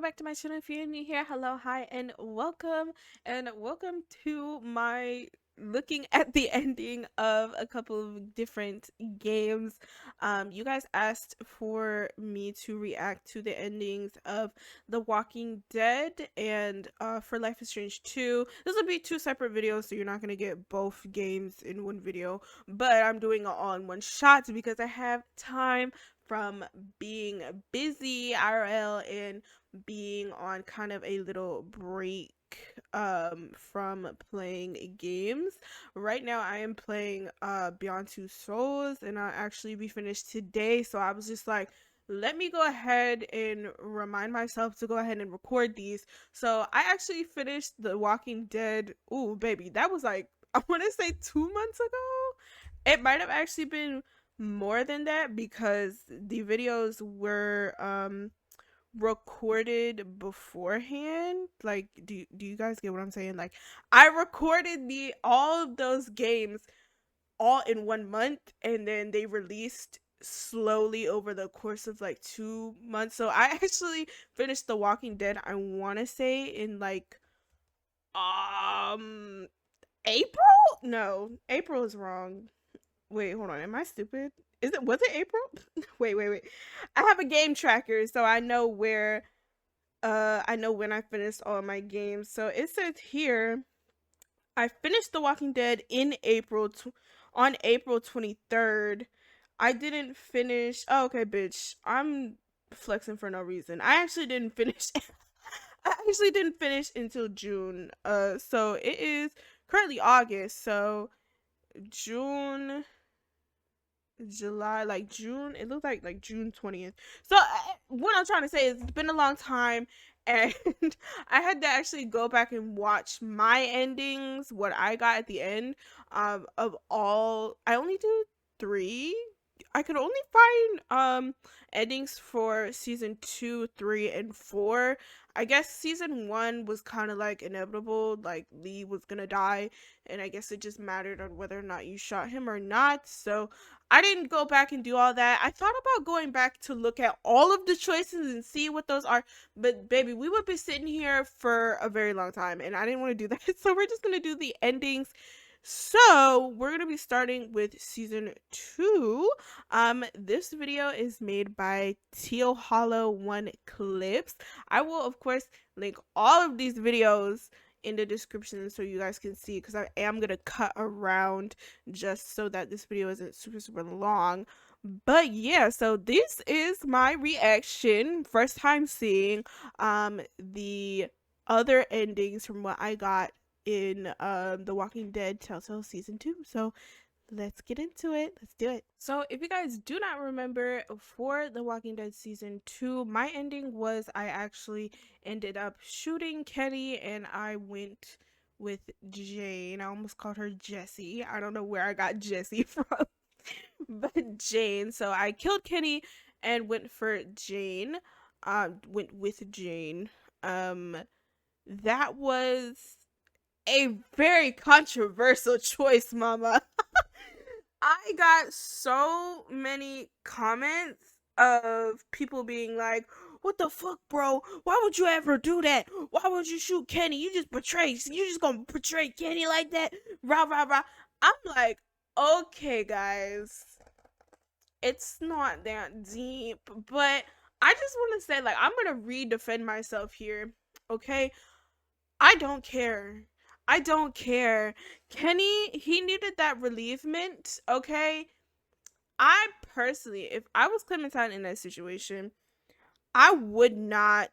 back to my channel. If you're new here, hello, hi, and welcome to my looking at the ending of a couple of different games. You guys asked for me to react to the endings of The Walking Dead and for Life is Strange 2. This will be two separate videos, so you're not gonna get both games in one video, but I'm doing it all in one shot because I have time from being busy IRL and being on kind of a little break from playing games. Right now I am playing Beyond Two Souls, and I'll actually be finished today, so I was just like, let me go ahead and remind myself to go ahead and record these. So I actually finished The Walking Dead. Ooh, baby, that was like, I want to say 2 months ago. It might have actually been more than that because the videos were recorded beforehand. Like, do you guys get what I'm saying? Like, I recorded the all of those games all in 1 month, and then they released slowly over the course of like 2 months. So I actually finished The Walking Dead, I want to say, in like um April. No, April is wrong. Wait, hold on. Am I stupid? Was it April? Wait. I have a game tracker, so I know where I know when I finished all my games. So it says here I finished The Walking Dead in on April 23rd. I didn't finish. Oh, okay, bitch. I'm flexing for no reason. I actually didn't finish. I actually didn't finish until June. So it is currently August. So June, July, like June. It looks like June 20th. So what I'm trying to say is it's been a long time, and I had to actually go back and watch my endings, what I got at the end of all. I only do 3. I could only find endings for season 2, 3, and 4. I guess season 1 was kind of like inevitable, like Lee was gonna die, and I guess it just mattered on whether or not you shot him or not. So I didn't go back and do all that. I thought about going back to look at all of the choices and see what those are, but baby, we would be sitting here for a very long time, and I didn't want to do that. So we're just gonna do the endings. So we're gonna be starting with season 2. This video is made by Teal Hollow One Clips. I will of course link all of these videos in the description so you guys can see, because I am gonna cut around just so that this video isn't super long. But yeah, so this is my reaction, first time seeing the other endings from what I got in The Walking Dead Telltale season 2. So let's get into it. Let's do it. So if you guys do not remember, for The Walking Dead season 2, my ending was I actually ended up shooting Kenny, and I went with Jane. I almost called her Jessie. I don't know where I got Jessie from, but Jane. So I killed Kenny and went for Jane. Went with Jane. That was a very controversial choice, mama. I got so many comments of people being like, what the fuck, bro? Why would you ever do that? Why would you shoot Kenny? You just gonna portray Kenny like that? Rah, rah, rah. I'm like, okay, guys, it's not that deep, but I just want to say, like, I'm gonna re-defend myself here, okay? I don't care. I don't care. Kenny, he needed that relievement, okay? I personally, if I was Clementine in that situation, I would not.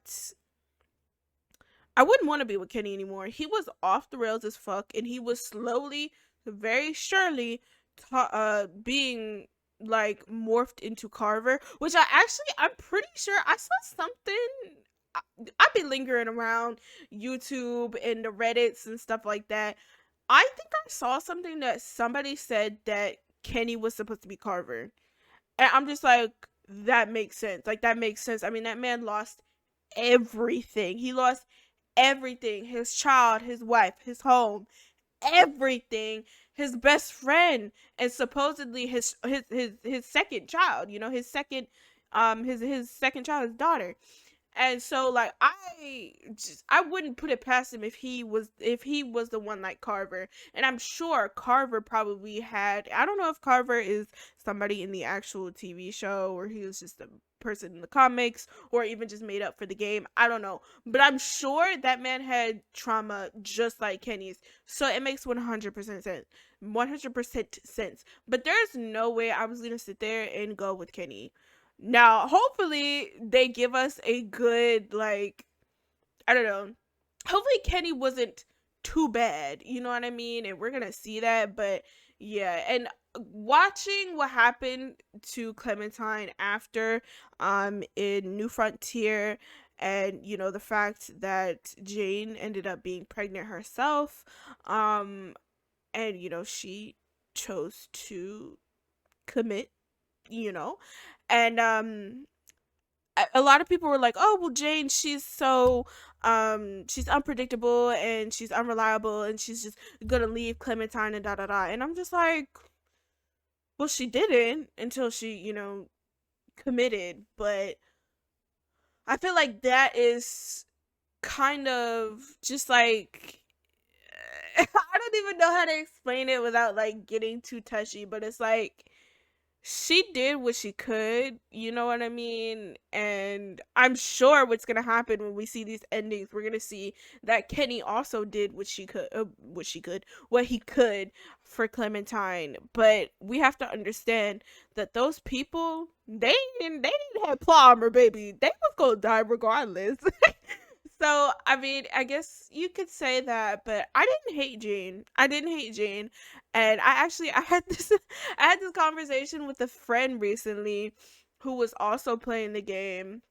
I wouldn't want to be with Kenny anymore. He was off the rails as fuck, and he was slowly, very surely, being like morphed into Carver, which I'm pretty sure I saw something. I've been lingering around YouTube and the Reddits and stuff like that. I think I saw something that somebody said that Kenny was supposed to be Carver. And I'm just like, that makes sense. Like, that makes sense. I mean, that man lost everything. He lost everything. His child, his wife, his home, everything. His best friend, and supposedly his second child, his second child, his daughter. And so like I wouldn't put it past him if he was the one like Carver. And I'm sure Carver probably had, I don't know if Carver is somebody in the actual TV show or he was just a person in the comics or even just made up for the game. I don't know. But I'm sure that man had trauma just like Kenny's. So it makes 100% sense. 100% sense. But there's no way I was going to sit there and go with Kenny. Now, hopefully, they give us a good, like, I don't know. Hopefully, Kenny wasn't too bad. You know what I mean? And we're going to see that. But yeah. And watching what happened to Clementine after in New Frontier, and you know the fact that Jane ended up being pregnant herself, and you know she chose to commit, you know, and a lot of people were like, oh well, Jane, she's so she's unpredictable and she's unreliable and she's just gonna leave Clementine and da da da. And I'm just like, well, she didn't until she, you know, committed. But I feel like that is kind of just like I don't even know how to explain it without like getting too touchy, but it's like she did what she could, you know what I mean? And I'm sure what's gonna happen when we see these endings, we're gonna see that Kenny also did what he could for Clementine. But we have to understand that those people, they didn't have claw armor, baby. They was gonna die regardless. So, I mean, I guess you could say that, but I didn't hate Jane. I didn't hate Jane. And I had this I had this conversation with a friend recently who was also playing the game.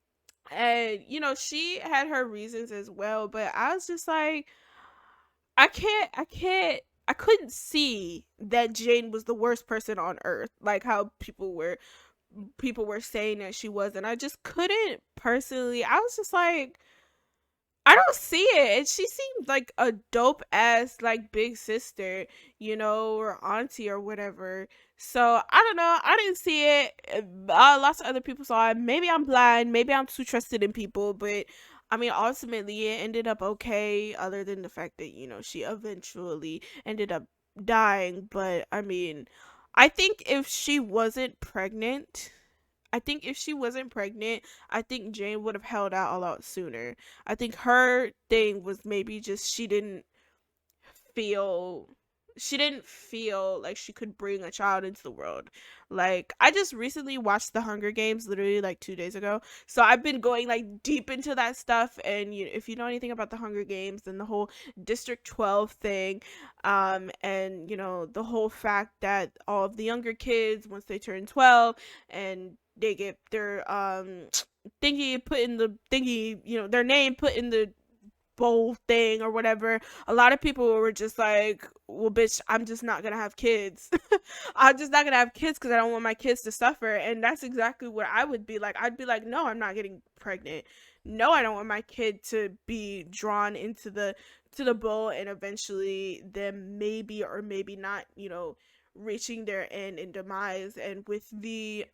And you know, she had her reasons as well, but I was just like I couldn't see that Jane was the worst person on earth, like how people were saying that she was, and I just couldn't personally. I was just like, I don't see it. And she seemed like a dope ass like big sister, you know, or auntie or whatever. So I don't know. I didn't see it. Lots of other people saw it. Maybe I'm blind. Maybe I'm too trusted in people. But I mean, ultimately, it ended up okay. Other than the fact that you know she eventually ended up dying. But I mean, I think if she wasn't pregnant, I think if she wasn't pregnant, I think Jane would have held out a lot sooner. I think her thing was maybe just feel she didn't feel like she could bring a child into the world. Like I just recently watched the Hunger Games literally like 2 days ago. So I've been going like deep into that stuff, and you if you know anything about the Hunger Games and the whole District 12 thing, and you know the whole fact that all of the younger kids once they turn 12 and they get their thingy put in the thingy, you know, their name put in the bowl thing or whatever, a lot of people were just like, well bitch, I'm just not gonna have kids. I'm just not gonna have kids because I don't want my kids to suffer. And that's exactly what I would be like. I'd be like, no, I'm not getting pregnant. No, I don't want my kid to be drawn into the bowl and eventually them maybe or maybe not, you know, reaching their end and demise. And with the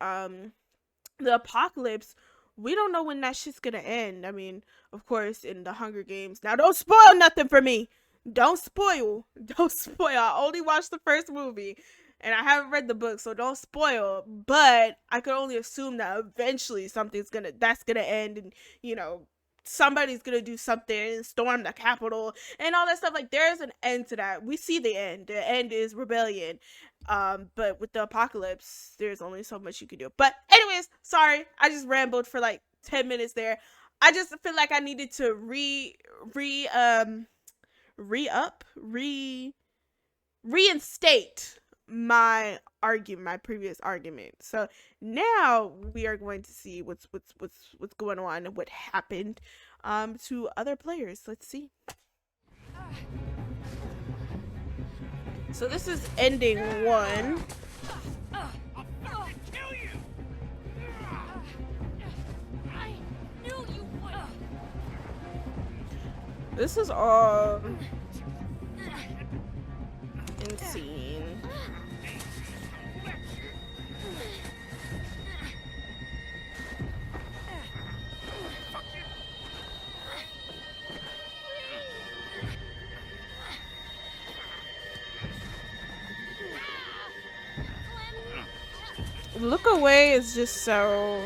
apocalypse, we don't know when that shit's gonna end. I mean, of course, in the Hunger Games. Now, don't spoil nothing for me. Don't spoil. Don't spoil. I only watched the first movie, and I haven't read the book, so don't spoil. But I could only assume that eventually that's gonna end, and you know, somebody's gonna do something and storm the Capitol and all that stuff. Like, there's an end to that. We see the end. The end is rebellion. But with the apocalypse, there's only so much you can do. But anyways, sorry, I just rambled for like 10 minutes there. I just feel like I needed to reinstate my previous argument. So now we are going to see what's going on and what happened to other players. Let's see. So this is ending 1. I'll fucking kill you! I knew you would. This is all insane. Look away is just so.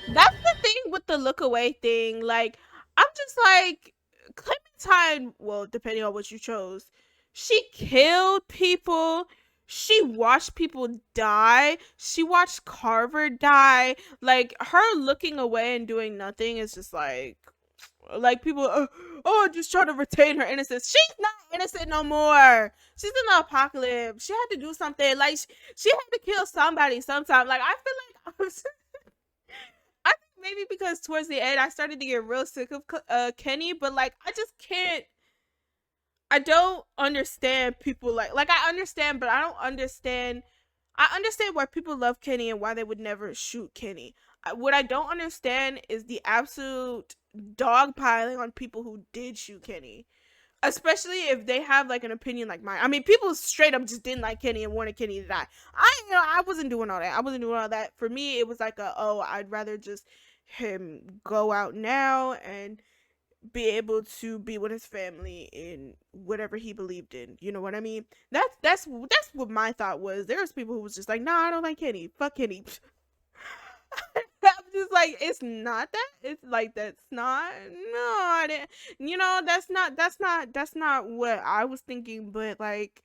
That's the thing with the look away thing. Like, I'm just like, Clementine, well, depending on what you chose, she killed people. She watched people die. She watched Carver die. Like, her looking away and doing nothing is just like people, oh, just trying to retain her innocence. She's not innocent no more. She's in the apocalypse. She had to do something. Like, she had to kill somebody sometime. Like, I feel like I think maybe because towards the end I started to get real sick of Kenny, but like I just can't. I don't understand people like I understand, but I don't understand. I understand why people love Kenny and why they would never shoot Kenny. What I don't understand is the absolute dogpiling on people who did shoot Kenny, especially if they have like an opinion like mine. I mean, people straight up just didn't like Kenny and wanted Kenny to die. I wasn't doing all that. I wasn't doing all that. For me, it was like I'd rather just him go out now and be able to be with his family in whatever he believed in. You know what I mean? That's what my thought was. There was people who was just like, nah, I don't like Kenny. Fuck Kenny. I'm just like, it's not that. It's like that's not. No, I didn't. You know, that's not what I was thinking. But like,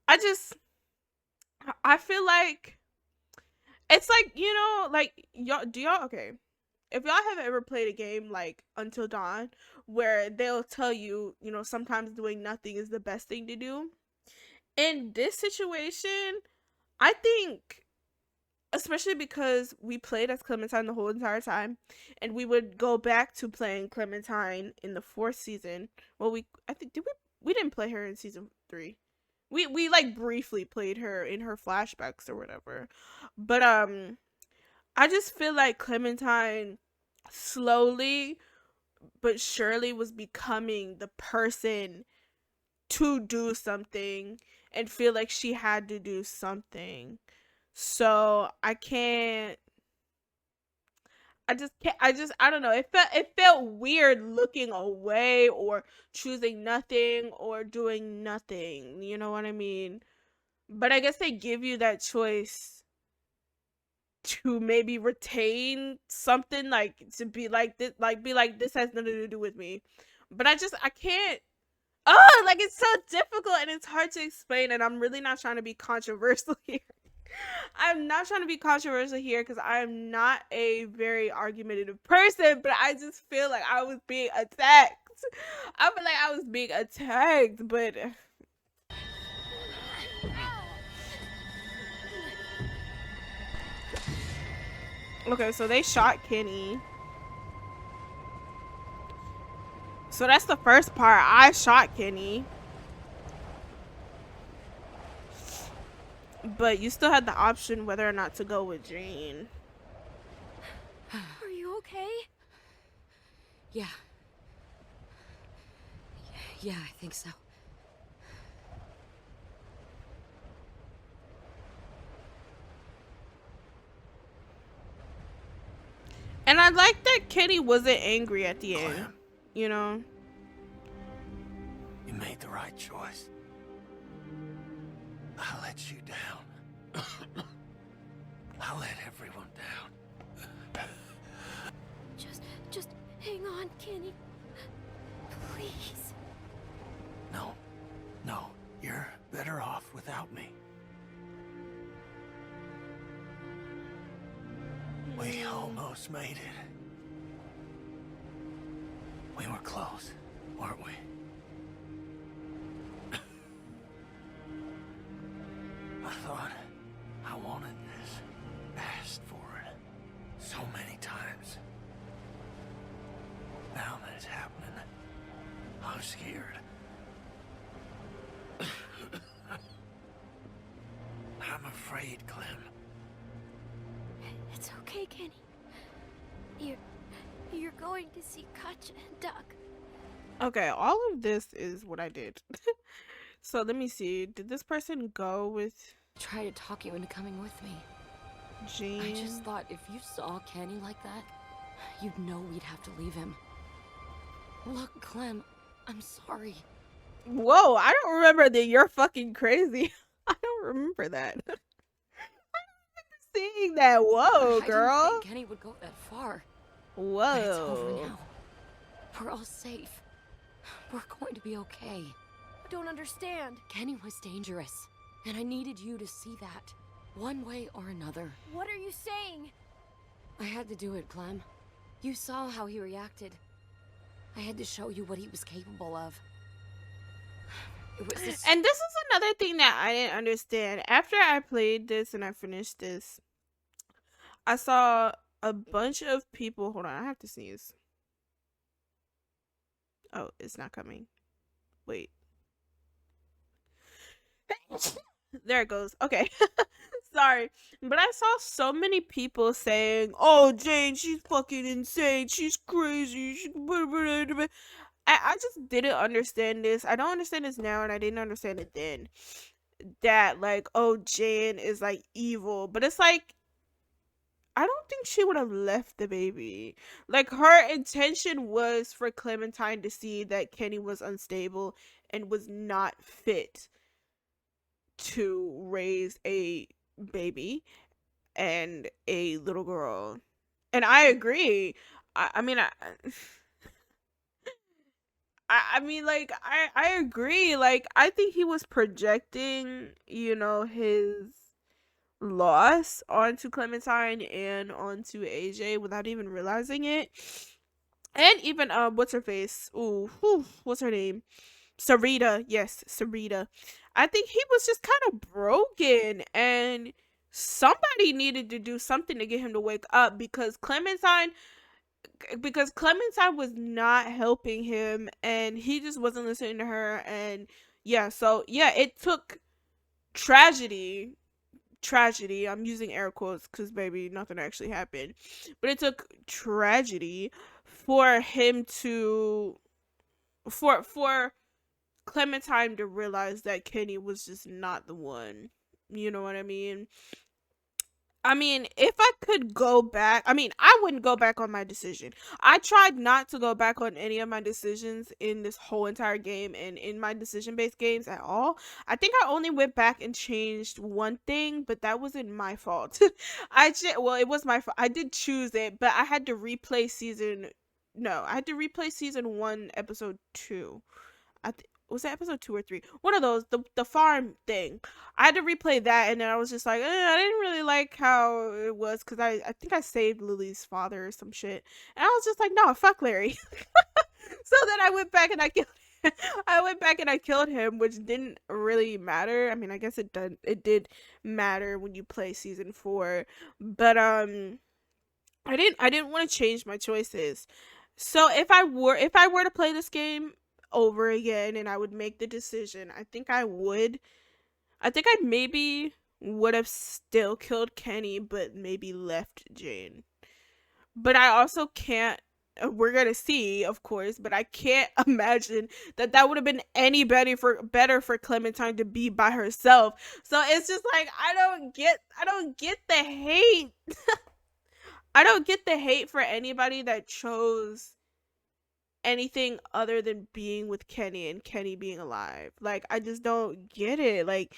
I just, I feel like it's like like y'all. Do y'all okay? If y'all have ever played a game like Until Dawn, where they'll tell you, sometimes doing nothing is the best thing to do. In this situation, I think, especially because we played as Clementine the whole entire time, and we would go back to playing Clementine in the fourth season. Well, I think we didn't play her in season 3. We like briefly played her in her flashbacks or whatever. But I just feel like Clementine slowly but surely was becoming the person to do something and feel like she had to do something. So I don't know. It felt weird looking away or choosing nothing or doing nothing. You know what I mean? But I guess they give you that choice to maybe retain something, like to be like this, like be like this has nothing to do with me. But I can't. Oh, like it's so difficult and it's hard to explain, and I'm really not trying to be controversial here. I'm not trying to be controversial here because I am not a very argumentative person, but I just feel like I was being attacked. I feel like I was being attacked, but okay, so they shot Kenny. So that's the first part. I shot Kenny. But you still had the option whether or not to go with Jane. Are you okay? Yeah. Yeah, I think so. And I like that Kenny wasn't angry at the end. Clem, You know? you made the right choice. I let you down. I let everyone down. Just hang on, Kenny. Please. No, you're better off without me. We almost made it. We were close, weren't we? I thought I wanted this, asked for it so many times. Now that it's happening, I'm scared. I'm afraid, Clem. It's okay, Kenny. You're going to see Katja and Doug. Okay, all of this is what I did. So let me see. Did this person go with Try to talk you into coming with me. Jane? I just thought if you saw Kenny like that, you'd know we'd have to leave him. Look, Clem, I'm sorry. Whoa, I don't remember that you're fucking crazy. I don't remember that. saying that. Whoa, I didn't girl. think Kenny would go that far. Whoa. But it's over now. We're all safe. We're going to be okay. I don't understand. Kenny was dangerous, and I needed you to see that, one way or another. What are you saying? I had to do it, Clem. You saw how he reacted. I had to show you what he was capable of. It was this... And this is another thing that I didn't understand. After I played this and I finished this, I saw a bunch of people. Hold on, I have to sneeze. Oh, it's not coming. Wait. There it goes. Okay. Sorry. But I saw so many people saying, oh, Jane, she's fucking insane. She's crazy. I just didn't understand this. I don't understand this now, and I didn't understand it then. That, like, oh, Jane is, like, evil. But it's like, I don't think she would have left the baby. Like, her intention was for Clementine to see that Kenny was unstable and was not fit to raise a baby and a little girl. And I agree. I mean, I mean, like, I agree. Like, I think he was projecting, you know, his loss onto Clementine and onto AJ without even realizing it. And even, what's her face? Ooh, whew, what's her name? Sarita. Yes, Sarita. I think he was just kind of broken, and somebody needed to do something to get him to wake up because Clementine was not helping him, and he just wasn't listening to her. And yeah, so yeah, it took tragedy, I'm using air quotes because baby, nothing actually happened, but it took tragedy for him to for Clementine to realize that Kenny was just not the one. You know what I mean? I mean, if I could go back, I mean, I wouldn't go back on my decision. I tried not to go back on any of my decisions in this whole entire game and in my decision based games at all. I think I only went back and changed one thing, but that wasn't my fault. Well, it was my fault. I did choose it, but I had to replay season. No, I had to replay season 1, episode 2. Was that episode 2 or 3? One of those, the farm thing. I had to replay that, and then I was just like, I didn't really like how it was because I think I saved Lily's father or some shit, and I was just like, no, fuck Larry. So then I went back and I killed. I went back and I killed him, which didn't really matter. I mean, I guess it did. It did matter when you play season 4, but I didn't want to change my choices. So if I were to play this game over again and I would make the decision, I think I maybe would have still killed Kenny, but maybe left Jane. But I also can't, we're gonna see, of course, but I can't imagine that would have been any better for Clementine to be by herself. So it's just like, I don't get the hate. I don't get the hate for anybody that chose anything other than being with Kenny and Kenny being alive. Like, I just don't get it. Like,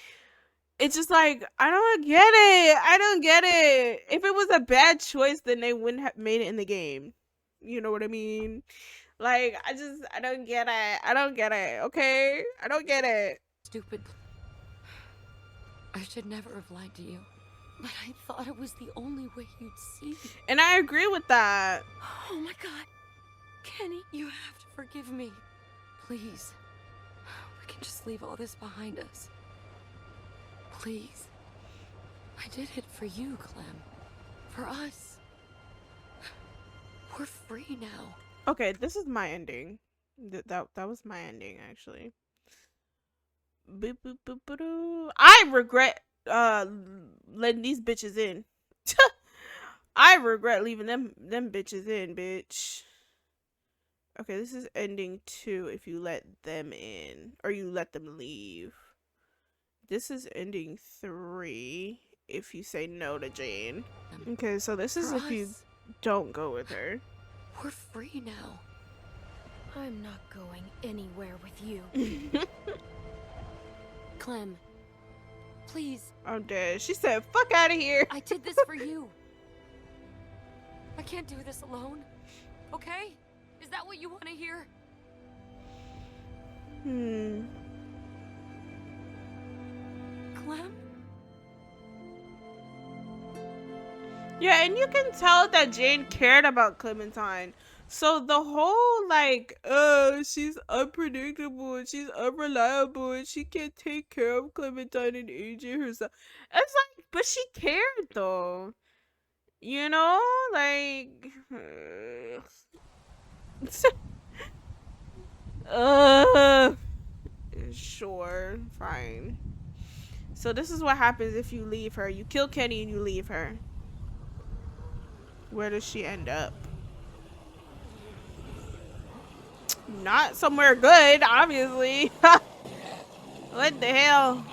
it's just like, I don't get it. I don't get it. If it was a bad choice, then they wouldn't have made it in the game. You know what I mean? Like, I don't get it. I don't get it. Okay? I don't get it. Stupid. I should never have lied to you. But I thought it was the only way you'd see. And I agree with that. Oh my god. Kenny, you have to forgive me. Please. We can just leave all this behind us. Please. I did it for you, Clem. For us. We're free now. Okay, this is my ending. That was my ending, actually. Boop, boop, boop, boop, I regret letting these bitches in. I regret leaving them bitches in, bitch. Okay, this is ending 2 if you let them in or you let them leave. This is ending 3 if you say no to Jane. Okay, so this is if you don't go with her. We're free now. I'm not going anywhere with you. Clem, Please. I'm dead. She said, fuck out of here. I did this for you. I can't do this alone. Okay? Is that what you want to hear? Clem? Yeah, and you can tell that Jane cared about Clementine. So the whole like, she's unpredictable and she's unreliable and she can't take care of Clementine and AJ herself. It's like, but she cared though. You know, like, uh, sure, fine. So this is what happens if you leave her. You kill Kenny and you leave her. Where does she end up? Not somewhere good, obviously. What the hell?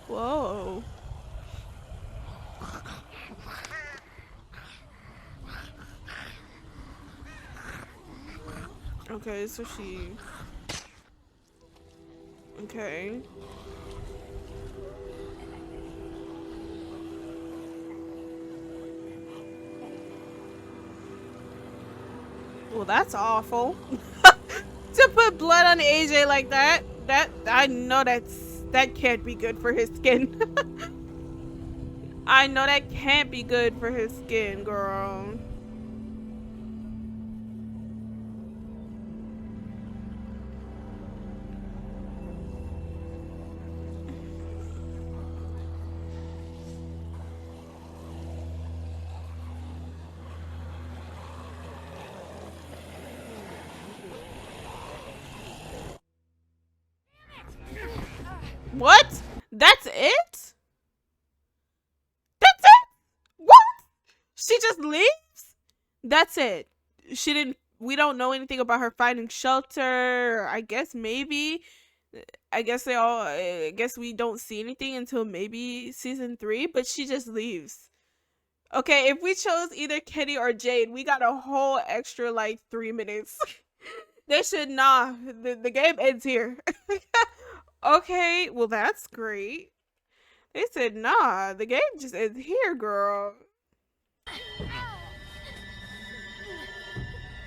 Whoa. Okay, so she... Okay. Well, that's awful. To put blood on AJ like that, I know that can't be good for his skin. I know that can't be good for his skin, girl. What? That's it? That's it? What? She just leaves? That's it. She didn't. We don't know anything about her finding shelter. I guess maybe. I guess they all. I guess we don't see anything until maybe season 3. But she just leaves. Okay, if we chose either Kenny or Jade, we got a whole extra like 3 minutes. They should nah. The game ends here. Okay, well that's great. They said nah. The game just ends here, girl.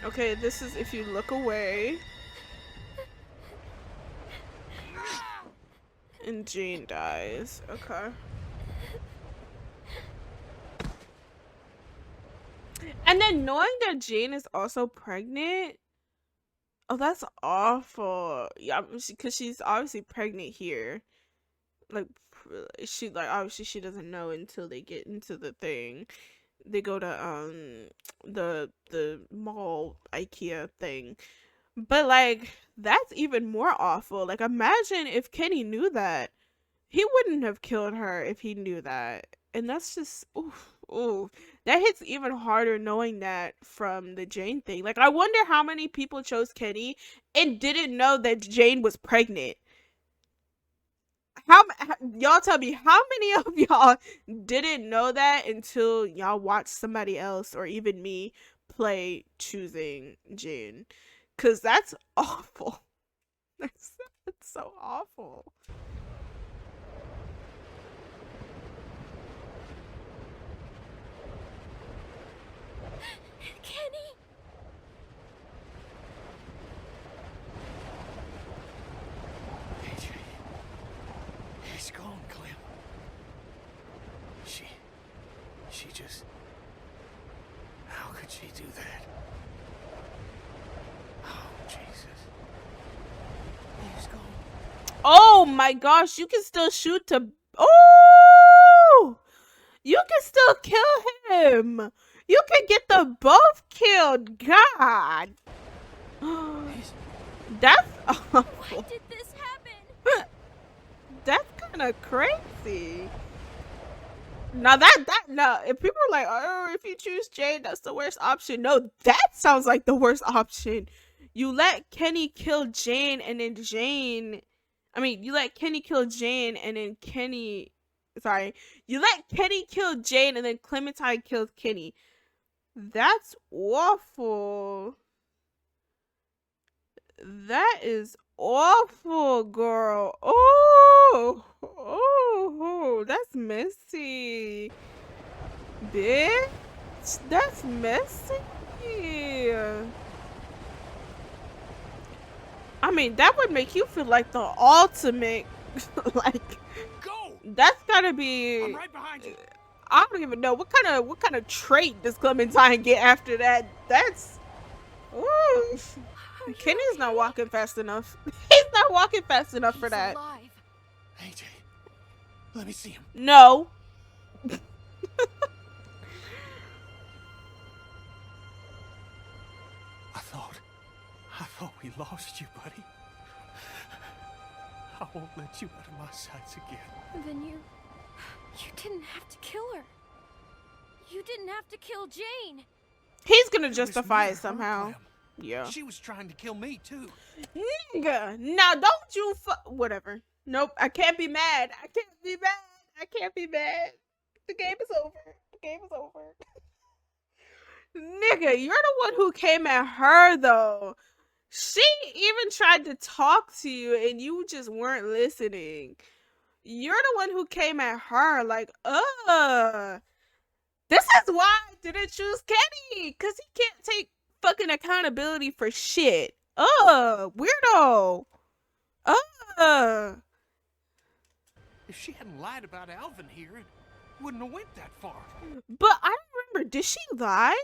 Okay, this is if you look away. And Jane dies. Okay. And then knowing that Jane is also pregnant. Oh, that's awful. Yeah, because she's obviously pregnant here. Like, she like obviously she doesn't know until they get into the thing. They go to the mall IKEA thing. But like that's even more awful. Like imagine if Kenny knew that. He wouldn't have killed her if he knew that. And that's just ooh. That hits even harder knowing that from the Jane thing. Like I wonder how many people chose Kenny and didn't know that Jane was pregnant. How y'all tell me how many of y'all didn't know that until y'all watched somebody else or even me play choosing Jane? Cause that's awful. That's so awful. Kenny! AJ. He's gone, Clem. She just... How could she do that? Oh, Jesus. He's gone. Oh my gosh, you can still shoot to... Oh! You can still kill him! You can get them both killed! God! That's awful. Why did this happen? That's kind of crazy. Now that no, if people are like, oh, if you choose Jane, that's the worst option. No, that sounds like the worst option. You let Kenny kill Jane, and then Jane. I mean, you let Kenny kill Jane, and then Kenny. Sorry, you let Kenny kill Jane, and then Clementine kills Kenny. That's awful. That is awful, girl. Oh, oh, that's messy. Bitch, that's messy. I mean, that would make you feel like the ultimate. Like, Go! that's gotta I'm be. right behind you. I don't even know what kind of trait does Clementine get after that. That's. Ooh. Are you Kenny's not okay? walking fast enough. He's not walking fast enough for He's that. alive. AJ, let me see him. No. I thought we lost you, buddy. I won't let you out of my sights again. Then you didn't have to kill her. You didn't have to kill Jane. He's gonna It was justify me it or somehow. Clem. Yeah. She was trying to kill me, too. Nigga. Now don't you whatever. Nope. I can't be mad. I can't be mad. I can't be mad. The game is over. The game is over. Nigga, you're the one who came at her though. She even tried to talk to you and you just weren't listening. You're the one who came at her like, this is why I didn't choose Kenny. Cause he can't take fucking accountability for shit. Weirdo. If she hadn't lied about Alvin here, it wouldn't have went that far. But I don't remember, did she lie?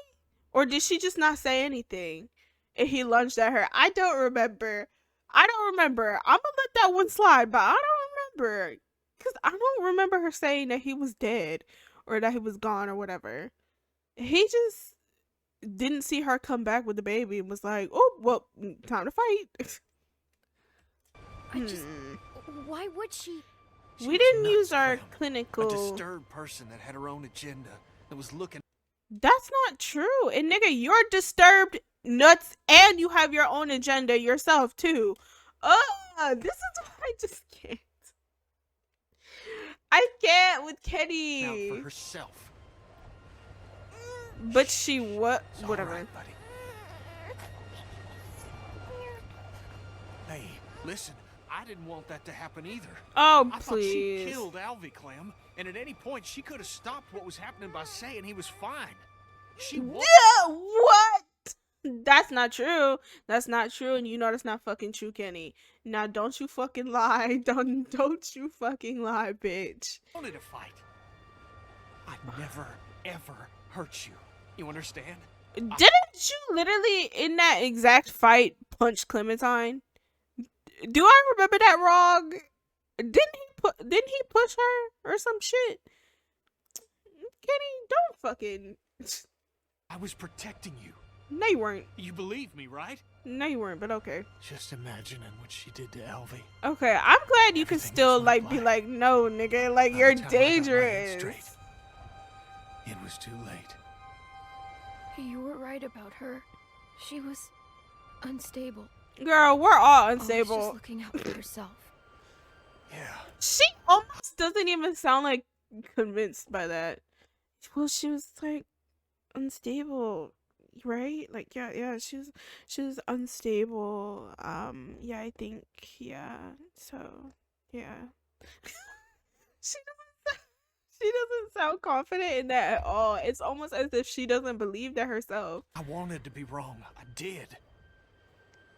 Or did she just not say anything? And he lunged at her. I don't remember. I'm gonna let that one slide, but I don't remember. Cause I don't remember her saying that he was dead or that he was gone or whatever. He just didn't see her come back with the baby and was like, oh, well, time to fight. I just. Why would she? She We was didn't nuts, use our Clem. A clinical. disturbed person that had her own agenda, that was looking. That's not true. And nigga, you're disturbed nuts and you have your own agenda yourself too. This is why I just can't. I can't with Out Kenny. for herself. But she what? It's all Whatever. right, buddy. Hey, listen, I didn't want that to happen either. Oh I thought she please. killed Alvy, Clem, and at any point she could have stopped what was happening by saying he was fine. She was. Yeah, what? That's not true. That's not true, and you know that's not fucking true, Kenny. Now don't you fucking lie. Don't you fucking lie, bitch. Wanted to fight. I'd never, ever hurt you. You understand? Didn't you literally in that exact fight punch Clementine? Do I remember that wrong? Didn't he push her or some shit? Kenny, don't fucking. I was protecting you. No, you weren't. You believe me, right? No, you weren't. But okay. Just imagining what she did to Alvy. Okay, I'm glad you can Everything still just went like be black. like, no, nigga, like By you're the time I got my head dangerous. straight, it was too late. You were right about her. She was unstable. Girl, we're all Always unstable. just looking out for herself. Yeah. She almost doesn't even sound like convinced by that. Well, she was like unstable, right? Like yeah, she was unstable. Yeah, I think yeah. So yeah. she doesn't sound confident in that at all. It's almost as if she doesn't believe that herself. I wanted to be wrong. I did.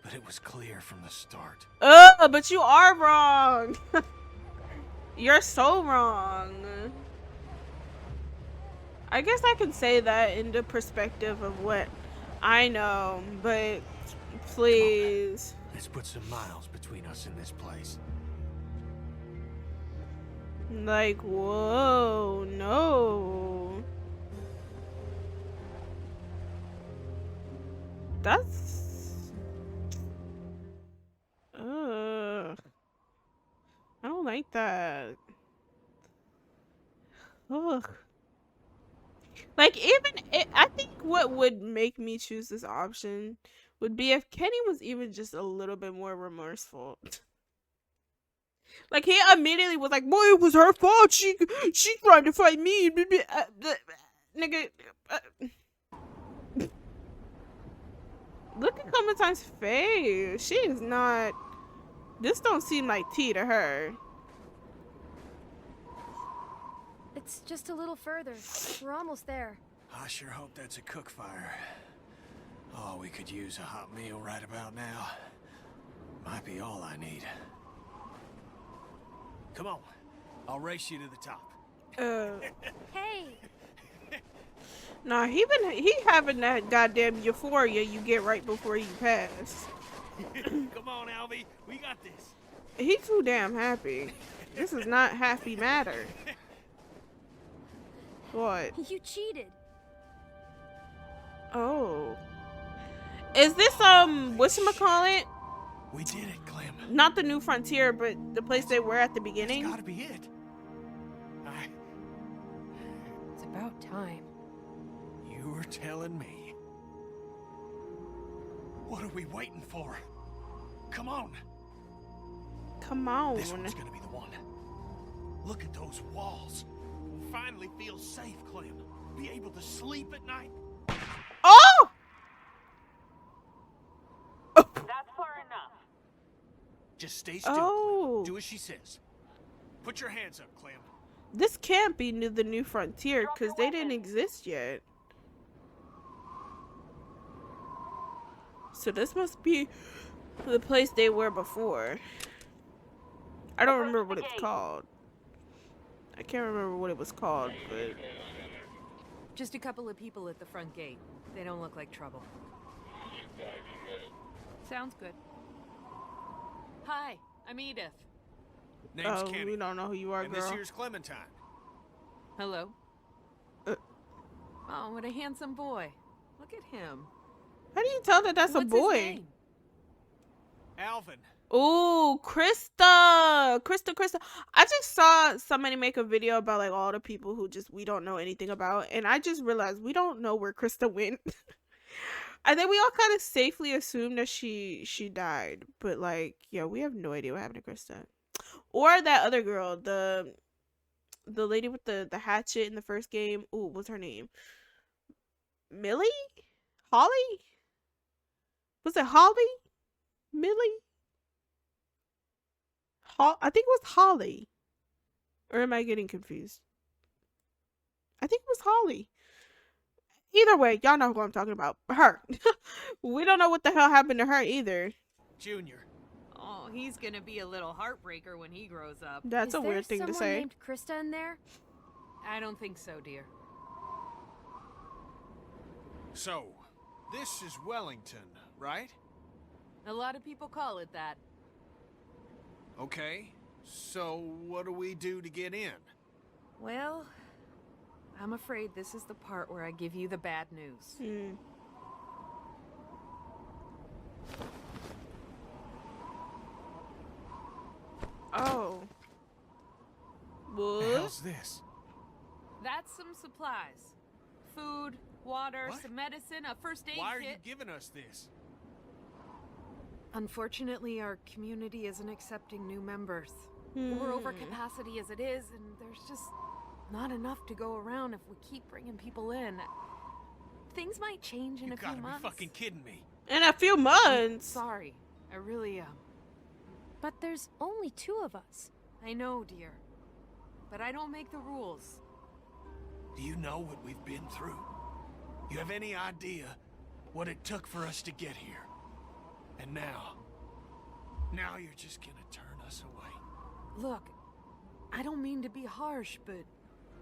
But it was clear from the start. But you are wrong. You're so wrong. I guess I can say that in the perspective of what I know, but please. Let's put some miles between us in this place. Like, whoa, no. That's. I don't like that. Ugh. Like, I think what would make me choose this option would be if Kenny was even just a little bit more remorseful. Like, he immediately was like, boy, it was her fault. She tried to fight me. Nigga. Look at Clementine's face. She is not. This don't seem like tea to her. It's just a little further. We're almost there. I sure hope that's a cook fire. Oh, we could use a hot meal right about now. Might be all I need. Come on, I'll race you to the top. Hey! Nah, he having that goddamn euphoria you get right before you pass. Come on, Alvy, we got this. He's too damn happy. This is not happy matter. What? You cheated. Oh. Is this whatchamacallit? We did it, Clem. Not the New Frontier, but the place they were at the It's beginning? gotta be it. It's about time. You were telling me. What are we waiting for? Come on. Come on. This one's gonna be the one. Look at those walls. We'll finally feel safe, Clem. Be able to sleep at night. Oh! That's far enough. Just stay still, Oh. Clem. Do as she says. Put your hands up, Clem. This can't be the New Frontier because they didn't exist yet. So this must be the place they were before. I don't remember what it's called. I can't remember what it was called, but Just a couple of people at the front gate. They don't look like trouble. Sounds good. Hi, I'm Edith. Name's oh, Kenny. we don't know who you are, And this girl. here's Clementine. Hello. Uh. Oh, what a handsome boy. Look at him. How do you tell that that's What's a his boy? name? Alvin. Ooh, Krista. I just saw somebody make a video about like all the people who we don't know anything about, and I just realized we don't know where Krista went. I think we all kind of safely assumed that she died, but like, yeah, we have no idea what happened to Krista. Or that other girl, the lady with the hatchet in the first game. Ooh, what's her name? Millie? Holly? Was it Holly? Millie? I think it was Holly. Or am I getting confused? I think it was Holly. Either way, y'all know who I'm talking about. Her. We don't know what the hell happened to her either. Junior. Oh, he's gonna be a little heartbreaker when he grows up. That's a weird thing to Is there say. someone named Krista in there? I don't think so, dear. So, this is Wellington, right? A lot of people call it that. Okay. So, what do we do to get in? Well, I'm afraid this is the part where I give you the bad news. Oh. The What? hell's this? That's some supplies. Food, water, What? some medicine, a first aid Why are kit. you giving us this? Unfortunately, our community isn't accepting new members. We're over capacity as it is, and there's just not enough to go around if we keep bringing people in. Things might change in You a few gotta months. be fucking kidding me. In a few months. Sorry, I really am. But there's only 2 of us. I know, dear, but I don't make the rules. Do you know what we've been through? You have any idea what it took for us to get here? And now you're just gonna turn us away. Look, I don't mean to be harsh, but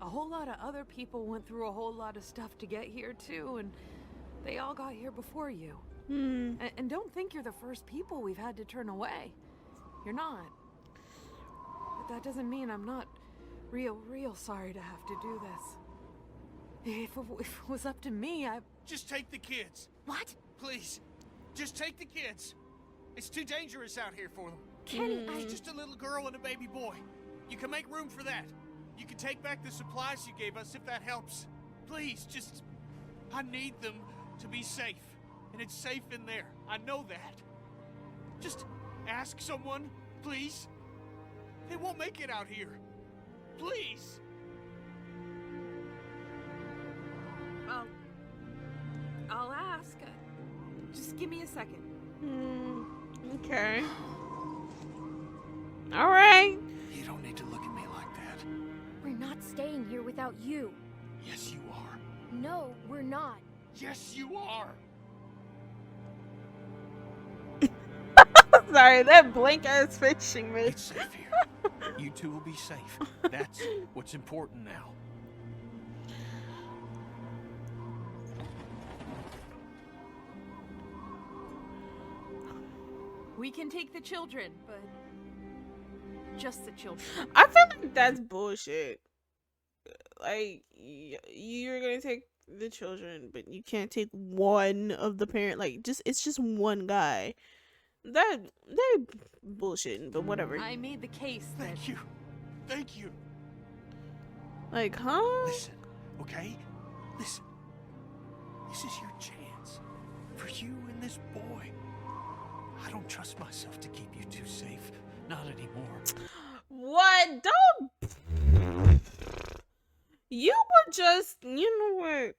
a whole lot of other people went through a whole lot of stuff to get here too, and they all got here before you. And don't think you're the first people we've had to turn away. You're not. But that doesn't mean I'm not real sorry to have to do this. If it was up to me, Just take the kids. What? Please. Just take the kids. It's too dangerous out here for them. Kenny, It's just a little girl and a baby boy. You can make room for that. You can take back the supplies you gave us if that helps. Please, just... I need them to be safe. And it's safe in there. I know that. Just ask someone, please. They won't make it out here. Please. I'll ask. Just give me a second. Okay. All right. You don't need to look at me like that. We're not staying here without you. Yes, you are. No, we're not. Yes, you are. Sorry, that blank ass fishing me. It's safe here. You two will be safe. That's what's important now. We can take the children, but just the children. I feel like that's bullshit. Like you're gonna take the children, but you can't take one of the parent. Like it's just one guy. That bullshitting, but whatever. I made the case that Thank you. Thank you. Like, huh? Listen, okay? Listen. This is your chance. For you and this boy. I don't trust myself to keep you two safe. Not anymore. What? Don't. You were just. You know what?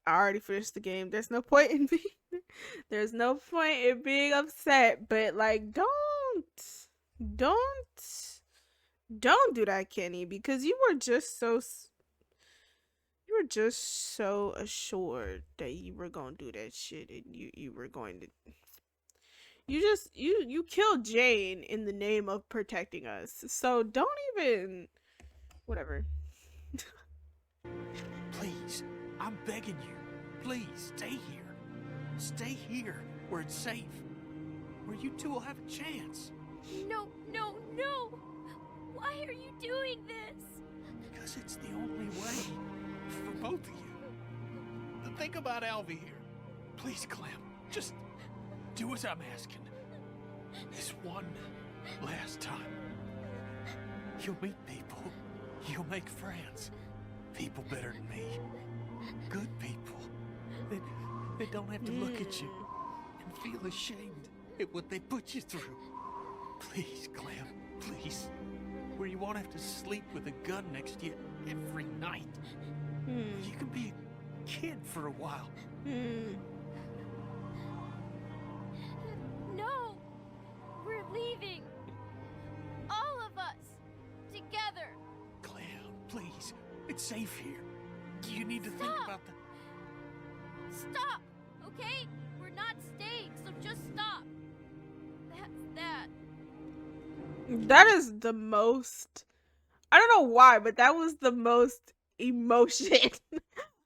I already finished the game. There's no point in being. There's no point in being upset. But like, don't do that, Kenny, because you were just so. You were just so assured that you were gonna do that shit, and you were going to. You killed Jane in the name of protecting us. So don't even. Whatever. Please, I'm begging you. Please, stay here. Stay here, where it's safe. Where you two will have a chance. No, no, no! Why are you doing this? Because it's the only way. For both of you. Think about Alvy here. Please, Clem, just do as I'm asking. This one last time. You'll meet people. You'll make friends. People better than me. Good people. That don't have to look at you and feel ashamed at what they put you through. Please, Clem, please. Where you won't have to sleep with a gun next to you every night. You can be a kid for a while. No! We're leaving! All of us! Together! Clem, please. It's safe here. You need to think Stop. about the... Stop! Okay? We're not staying, so just stop! That's that. That is the most. I don't know why, but that was the most emotion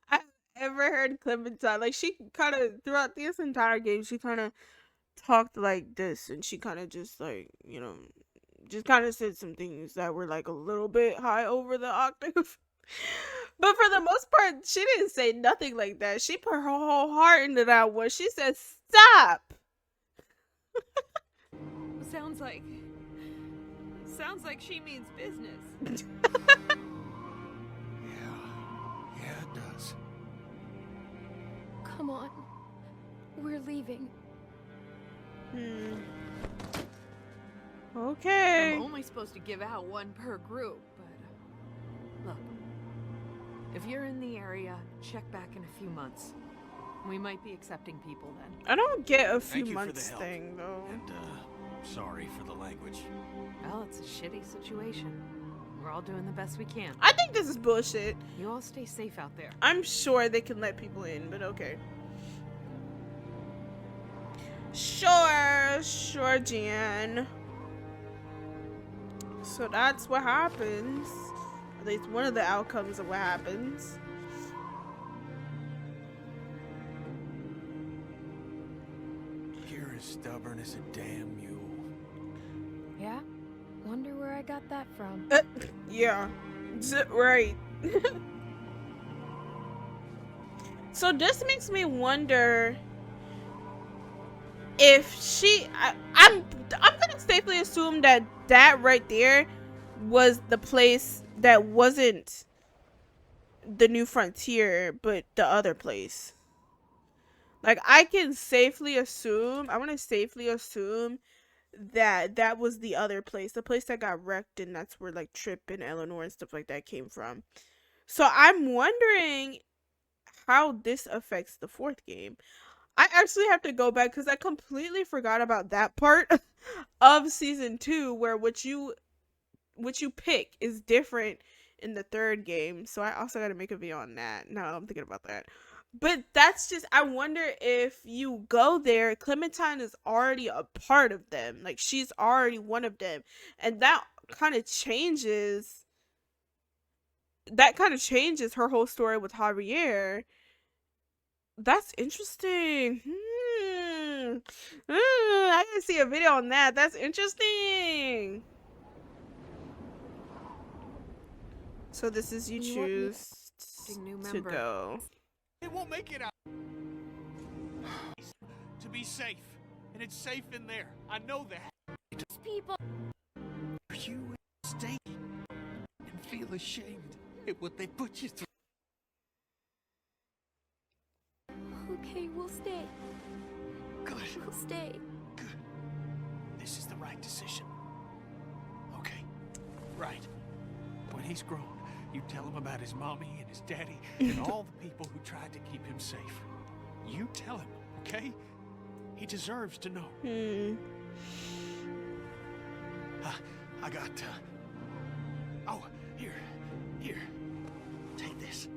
I've ever heard Clementine. Like, she kind of, throughout this entire game, she kind of talked like this, and she kind of just, like, just kind of said some things that were, like, a little bit high over the octave. But for the most part, she didn't say nothing like that. She put her whole heart into that one. She said, stop! Sounds like she means business. Yeah, it does. Come on. We're leaving. Okay. I'm only supposed to give out one per group, but look. If you're in the area, check back in a few months. We might be accepting people then. I don't get a few Thank you for the months help. thing, though. And, sorry for the language. Well, it's a shitty situation. We're all doing the best we can. I think this is bullshit. You all stay safe out there. I'm sure they can let people in, but okay. Sure, Jan. So that's what happens. At least one of the outcomes of what happens. You're as stubborn as a damn mule. Yeah? Wonder where I got that from. Yeah. Right. So this makes me wonder if I'm gonna safely assume that right there was the place that wasn't the New Frontier, but the other place. Like, I want to safely assume that was the other place, the place that got wrecked, and that's where, like, Trip and Eleanor and stuff like that came from. So I'm wondering how this affects the fourth game. I actually have to go back because I completely forgot about that part of season 2, where what you pick is different in the third game. So I also got to make a video on that. Now that I'm thinking about that. But that's just, I wonder if you go there, Clementine is already a part of them. Like, she's already one of them. And kind of changes changes her whole story with Javier. That's interesting. I didn't see a video on that. That's interesting. So this is you You want me choose new to member. go. It won't make it out. To be safe, and it's safe in there. I know that. People. You stay and feel ashamed at what they put you through. Okay, we'll stay. Good. We'll stay. Good. This is the right decision. Okay. Right. When he's grown, you tell him about his mommy and his daddy and all the people who tried to keep him safe. You tell him, okay? He deserves to know. I got, oh, here. Take this.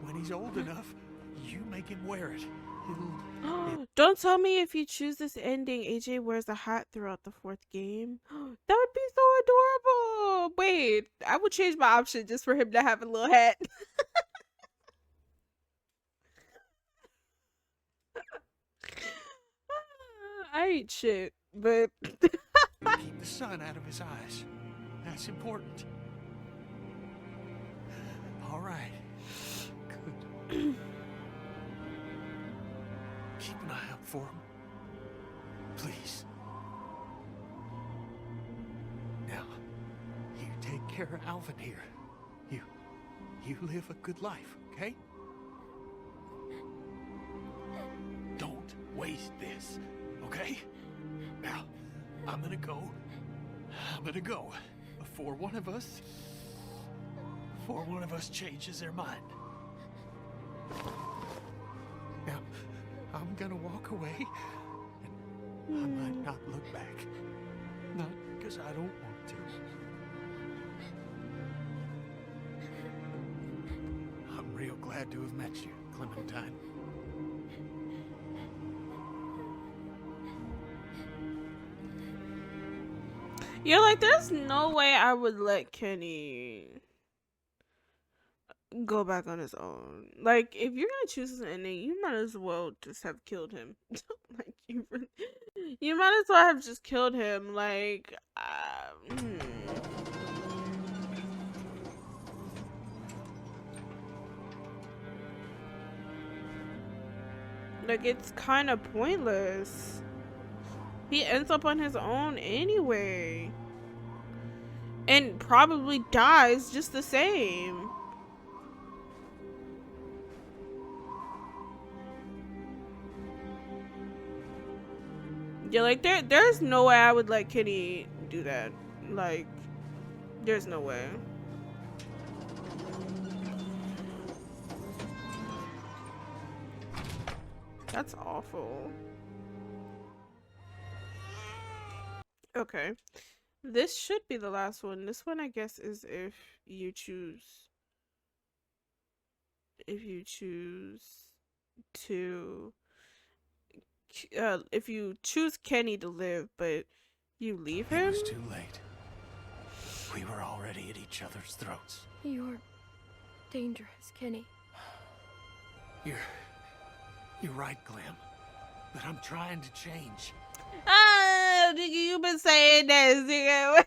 When he's old enough, you make him wear it. Don't tell me if you choose this ending, AJ wears a hat throughout the 4th game. That would be so adorable. Wait, I would change my option just for him to have a little hat. I ain't shit, but Keep the sun out of his eyes. That's important. All right. Good. Keep an eye out for him. Please. Now, you take care of Alvin here. You live a good life, okay? Don't waste this, okay? Now, I'm gonna go before one of us changes their mind. Now, I'm gonna walk away, and I might not look back. Not because I don't want to. I'm real glad to have met you, Clementine. you're like, there's no way I would let Kenny go back on his own. Like, if you're gonna choose an ending, you might as well just have killed him. Like, you might as well have just killed him. Like, like, it's kind of pointless. He ends up on his own anyway, and probably dies just the same. Yeah, like, there's no way I would let Kenny do that. Like, there's no way. That's awful. Okay. This should be the last one. This one, I guess, is if you choose to if you choose Kenny to live, but you leave him. It was too late. We were already at each other's throats. You're dangerous, Kenny. You're right, Clem. But I'm trying to change. Ah, nigga, you been saying that, nigga.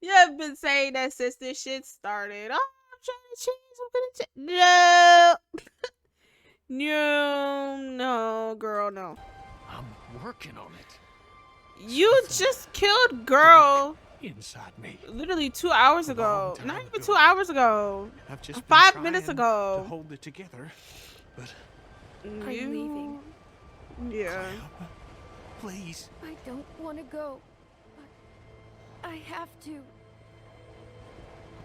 You have been saying that since this shit started. Oh, I'm trying to change. I'm gonna change. No. No, girl, no. I'm working on it. You just killed girl Inside me. literally 2 hours ago. Not even 2 hours ago. I've just 5 minutes ago. To hold it together, but I'm leaving. Yeah. please. I don't want to go, but I have to.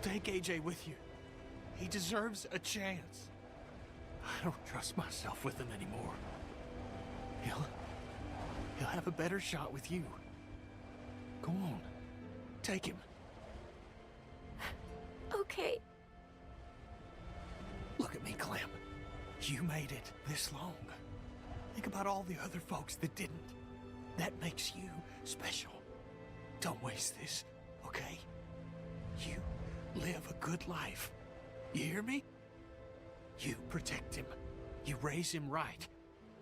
Take AJ with you. He deserves a chance. I don't trust myself with him anymore. He'll have a better shot with you. Go on. Take him. Okay. Look at me, Clem. You made it this long. Think about all the other folks that didn't. That makes you special. Don't waste this, okay? You live a good life. You hear me? You protect him. You raise him right.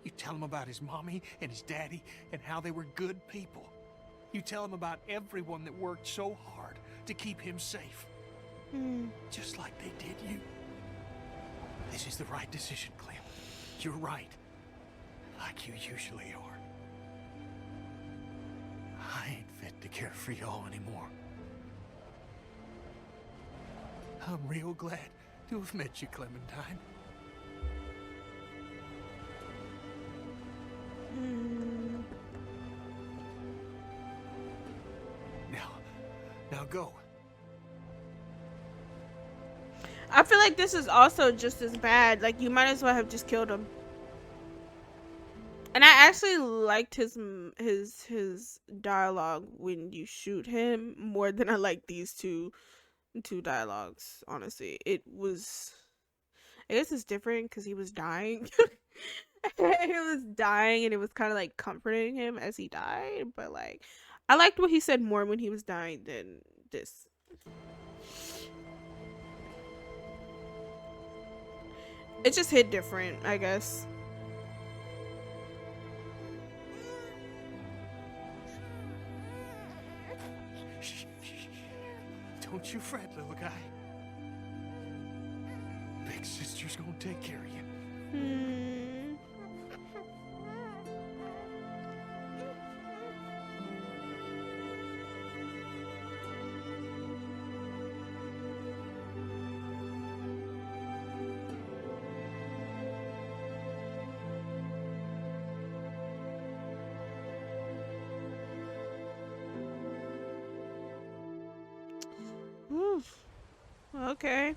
You tell him about his mommy and his daddy and how they were good people. You tell him about everyone that worked so hard to keep him safe. Just like they did you. This is the right decision, Clem. You're right. Like you usually are. I ain't fit to care for y'all anymore. I'm real glad to have met you, Clementine. Now go. I feel like this is also just as bad. Like, you might as well have just killed him. And I actually liked his dialogue when you shoot him more than I like these two dialogues. Honestly, it was. I guess it's different because he was dying. He was dying, and it was kind of like comforting him as he died. But like, I liked what he said more when he was dying than this. It just hit different, I guess. Shh. Don't you fret, little guy. Big sister's gonna take care of you. Okay.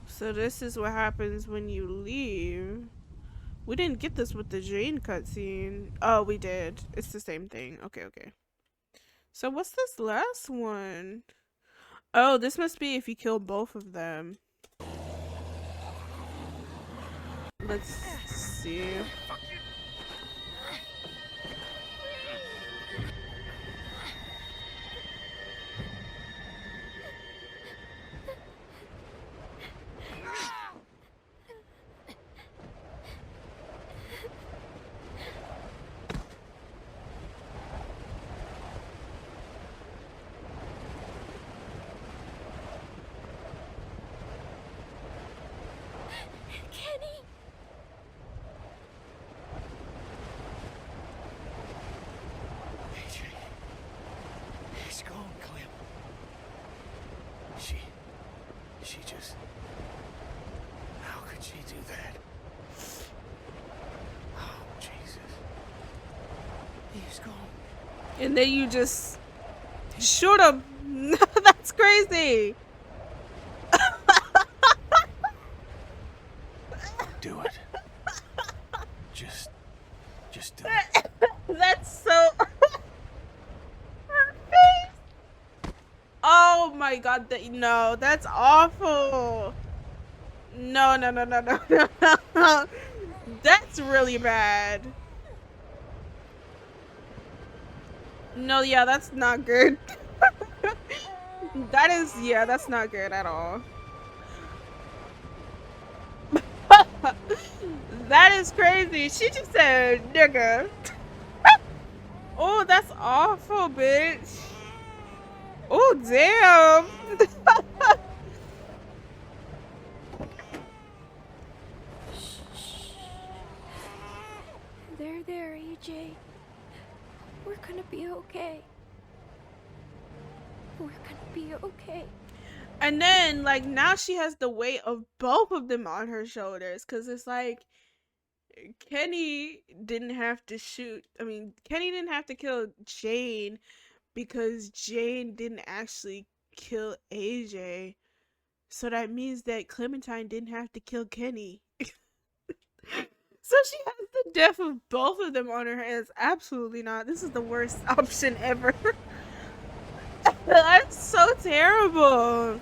So this is what happens when you leave. We didn't get this with the Jane cutscene. Oh, we did. It's the same thing. Okay. So what's this last one? Oh, this must be if you kill both of them. Let's see. Kenny! AJ. He's gone, Clem. She just... How could she do that? Oh, Jesus. He's gone. And then you just shoot him. That's crazy. Do it. Just do it. That's so. Her face. Oh my god! No, that's awful. No. That's really bad. No, yeah, that's not good. That's not good at all. That is crazy. She just said nigga. Oh, that's awful, bitch. Oh, damn. There, AJ. We're gonna be okay. We're gonna be okay. And then, like, now she has the weight of both of them on her shoulders. Because it's like, Kenny didn't have to shoot. I mean, Kenny didn't have to kill Jane because Jane didn't actually kill AJ. So that means that Clementine didn't have to kill Kenny. So she has the death of both of them on her hands. Absolutely not. This is the worst option ever. That's so terrible.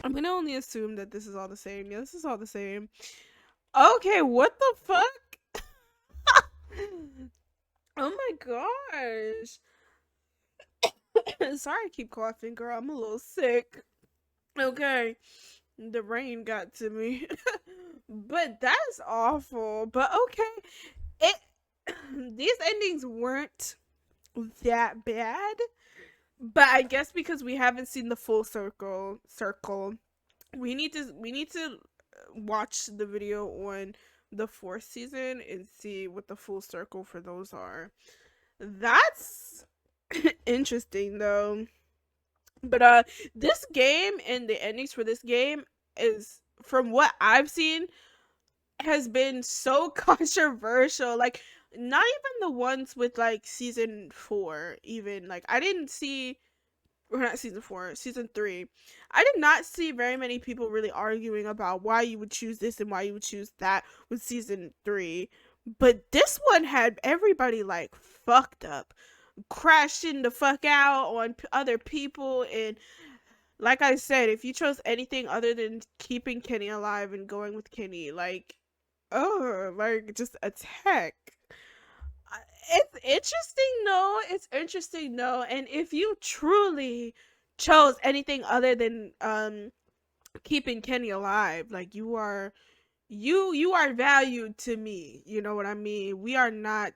I'm gonna only assume that this is all the same. Yeah, this is all the same. Okay, what the fuck? Oh my gosh. Sorry I keep coughing, girl. I'm a little sick. Okay. The rain got to me. But that's awful. But okay. It these endings weren't that bad. But I guess because we haven't seen the full circle, we need to watch the video on the fourth season and see what the full circle for those are. That's interesting though. But this game and the endings for this game is, from what I've seen, has been so controversial. Like, not even the ones with like season 4, even like I didn't see, or not season 4, season 3. I did not see very many people really arguing about why you would choose this and why you would choose that with season 3. But this one had everybody like fucked up, crashing the fuck out on other people. And like I said, if you chose anything other than keeping Kenny alive and going with Kenny, like, oh, like, just attack. It's interesting, no. It's interesting, no. And if you truly chose anything other than keeping Kenny alive, like, you are valued to me. You know what I mean? We are not,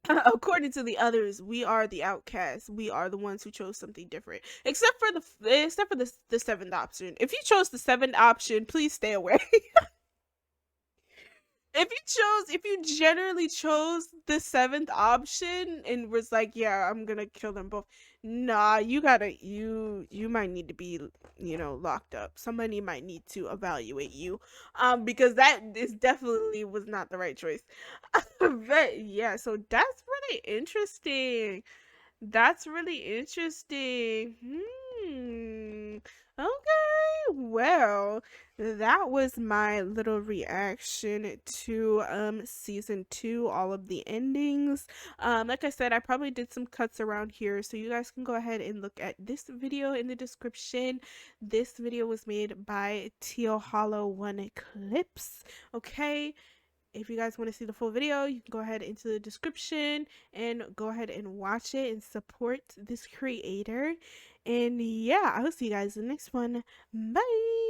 according to the others, we are the outcasts. We are the ones who chose something different. Except for the seventh option. If you chose the seventh option, please stay away. If you generally chose the seventh option and was like, yeah, I'm gonna kill them both, nah, you might need to be, locked up. Somebody might need to evaluate you, because that is definitely was not the right choice. But yeah, so that's really interesting. That's really interesting. Okay. Well, that was my little reaction to season 2, all of the endings. Like I said, I probably did some cuts around here, so you guys can go ahead and look at this video in the description. This video was made by Teal Hollow One Clips. Okay. If you guys want to see the full video, you can go ahead into the description and go ahead and watch it and support this creator. And yeah, I'll see you guys in the next one. Bye.